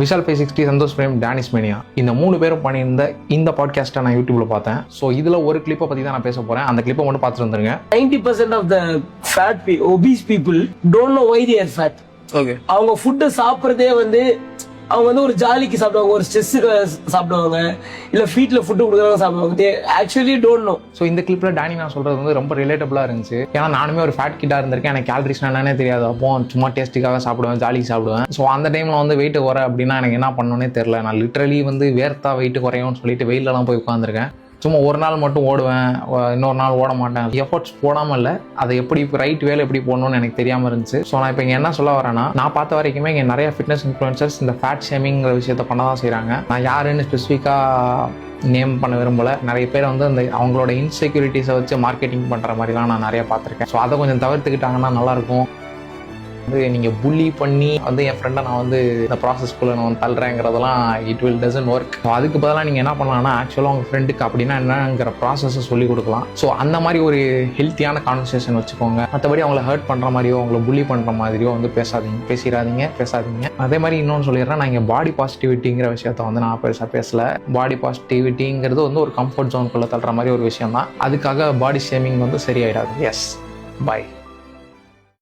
விஷால் 560, சந்தோஷ் பிரேம், டேனிஷ் மேனியா இந்த 3 பேரும் பண்ணியிருந்த இந்த பாட்காஸ்ட்டை நான் யூடியூப்ல பார்த்தேன். ஸோ இதில் ஒரு கிளிப்பை பற்றி தான் நான் பேச போகிறேன். அந்த கிளிப்பை மட்டும் பார்த்துட்டு வந்துருங்க. 90% of the obese people don't know why they are fat. Okay, அவங்க ஃபுட்டை சாப்பிட்றதே வந்து அவங்க வந்து ஒரு ஜாலிக்கு சாப்பிடுவாங்க, ஒரு ஸ்ட்ரெஸ்ஸுக்கு சாப்பிடுவாங்க, இல்லை வீட்டில் ஃபுட்டு கொடுக்குறவங்க சாப்பிடுவாங்க. They actually don't know. So இந்த கிளிப்பில் டேனி நான் சொல்கிறது வந்து ரொம்ப ரிலேட்டபுளாக இருந்துச்சு. ஏன்னா நானுமே ஒரு ஃபேட் கிட்டாக இருந்திருக்கேன். எனக்கு கேலரிஸ் என்னன்னே தெரியாது. அப்போ சும்மா டேஸ்ட்டுக்காக சாப்பிடுவேன், ஜாலிக்கு சாப்பிடுவேன். ஸோ அந்த டைமில் வந்து வெயிட் குறை அப்படின்னா எனக்கு என்ன பண்ணணுன்னே தெரில. நான் லிட்ரலி வந்து வேர்த்தா வெயிட் குறையும்னு சொல்லிட்டு வெயிலெலாம் போய் உட்காந்துருக்கேன். சும்மா ஒரு நாள் மட்டும் ஓடுவேன், இன்னொரு நாள் ஓட மாட்டேன். எஃபர்ட்ஸ் போடாமல் இல்லை, அதை எப்படி ரைட் வேலை எப்படி போடணும்னு எனக்கு தெரியாமல் இருந்துச்சு. ஸோ நான் இப்போ இங்கே என்ன சொல்ல வரேன்னா, நான் பார்த்த வரைக்குமே இங்கே நிறைய ஃபிட்னஸ் இன்ஃப்ளூயன்சர்ஸ் இந்த ஃபேட் ஷேமிங்கிற விஷயத்த பண்ண தான் செய்கிறாங்க. நான் யாருன்னு ஸ்பெசிஃபிக்காக நேம் பண்ண விரும்பலை. நிறைய பேர் வந்து அந்த அவங்களோட இன்செக்யூரிட்டிஸை வச்சு மார்க்கெட்டிங் பண்ணுற மாதிரிலாம் நான் நிறைய பார்த்துருக்கேன். ஸோ அதை கொஞ்சம் தவிர்த்துக்கிட்டாங்கன்னா நல்லாயிருக்கும். வந்து நீங்கள் புள்ளி பண்ணி வந்து என் ஃப்ரெண்டை நான் வந்து இந்த ப்ராசஸ்க்குள்ளே நான் தள்ளுறேங்கிறதெல்லாம் it will doesn't work. So அதுக்கு பதிலாக நீங்கள் என்ன பண்ணலாம்னா, ஆக்சுவலாக உங்கள் ஃப்ரெண்டுக்கு அப்படின்னா என்னங்கிற ப்ராசஸை சொல்லிக் கொடுக்கலாம். ஸோ அந்த மாதிரி ஒரு ஹெல்த்தியான கான்வர்சேஷன் வச்சுக்கோங்க. மற்றபடி அவங்கள ஹர்ட் பண்ணுற மாதிரியோ அவங்கள புள்ளி பண்ணுற மாதிரியோ வந்து பேசாதீங்க. அதே மாதிரி இன்னொன்று சொல்லிடுறேன், நான் இங்கே பாடி பாசிட்டிவிட்டிங்கிற விஷயத்த வந்து நான் பெருசாக பேசலை. பாடி பாசிட்டிவிட்டிங்கிறது வந்து ஒரு கம்ஃபர்ட் ஜோனுக்குள்ளே தள்ளுற மாதிரி ஒரு விஷயம் தான். அதுக்காக பாடி ஷேமிங் வந்து சரியாயிடாது. S, by.